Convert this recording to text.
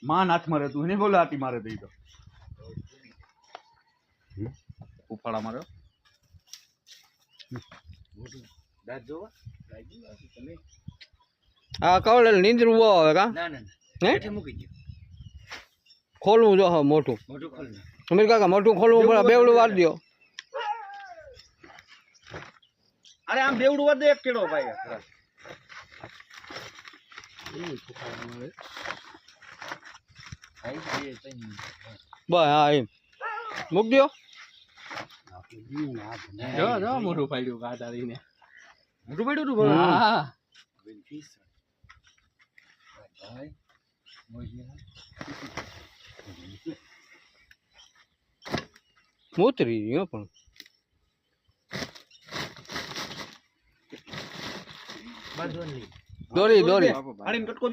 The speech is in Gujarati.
માં હાથમાં રહેતું એને બોલે આટી મારે દઈ તો ઉફાળા માર્યો આ કવળે નીંદરું બહુ આવે કા ના ના હે હેઠે મૂકી દો ખોલવું જો હા મોટું મોટું ખોલ નાખ. અમીર કાકા મોટું ખોલવું પડે બેવડું વાર દો અરે આમ બેવડું વાર દે એક કેળો ભાઈ બસ હા એમ મૂક દો જો મોટું પાડ્યું કાઢાડીને મોટું પડ્યું તું હા ભાઈ મોજી ના મોતરી ગયો પણ બાંધો નહીં દોરી દોરી અરે કટકો